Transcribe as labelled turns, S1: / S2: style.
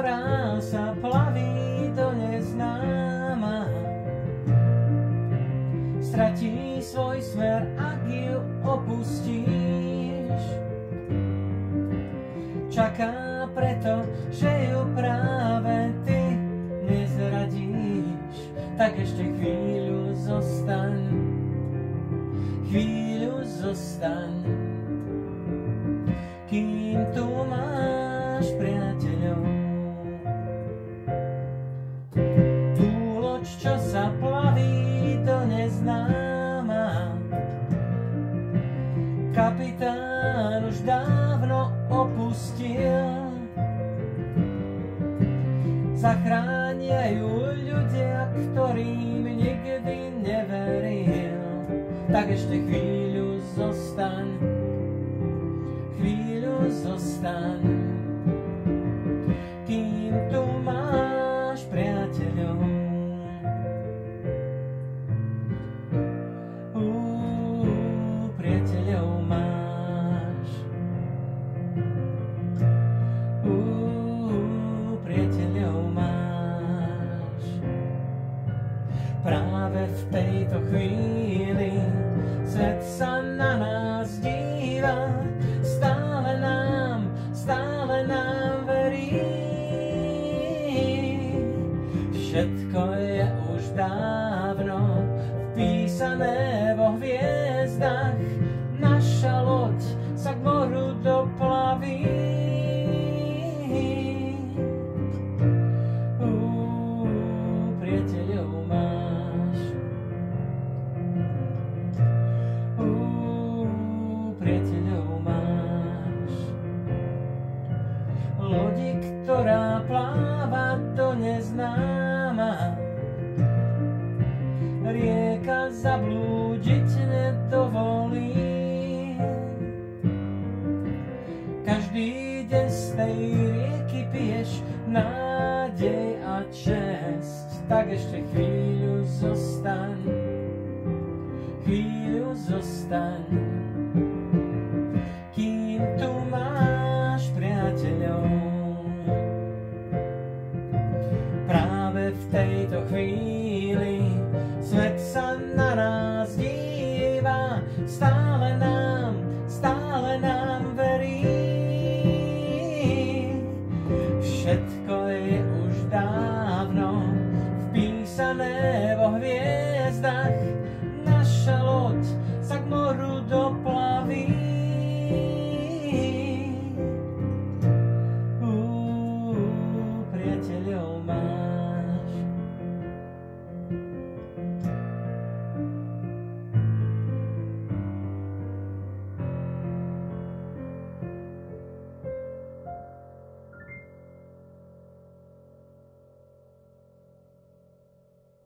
S1: ktorá sa plaví do neznáma, stratí svoj smer, ak ju opustíš. Čaká preto, že ju práve ty nezradíš. Tak ešte chvíľu zostaň, kým tu máš priateľov. Tú loď, čo sa plaví do neznáma, kapitán už dávno opustil. Zachránia ju ľudia, ktorým nikdy neveril. Tak ešte chvíľu zostaň, kým tu máš priateľov. Priateľov máš. Priateľov máš. Práve v tejto chvíli svet sa na nás díva, stále nám verí. Všetko je už dávno vpísané vo hviezdach, naša loď sa k moru doplaví. Priateľov máš. Priateľov máš. Lodi, ktorá pláva do neznáma, rieka zablúdiť nedovolí. Každý deň z tej rieky piješ nádej a česť. Tak ešte chvíľu zostaň, kým tu máš priateľov. Práve v tejto chvíli svet sa na nás díva, stále nám verí. Všetko je už dávno vpísané vo hviezdach,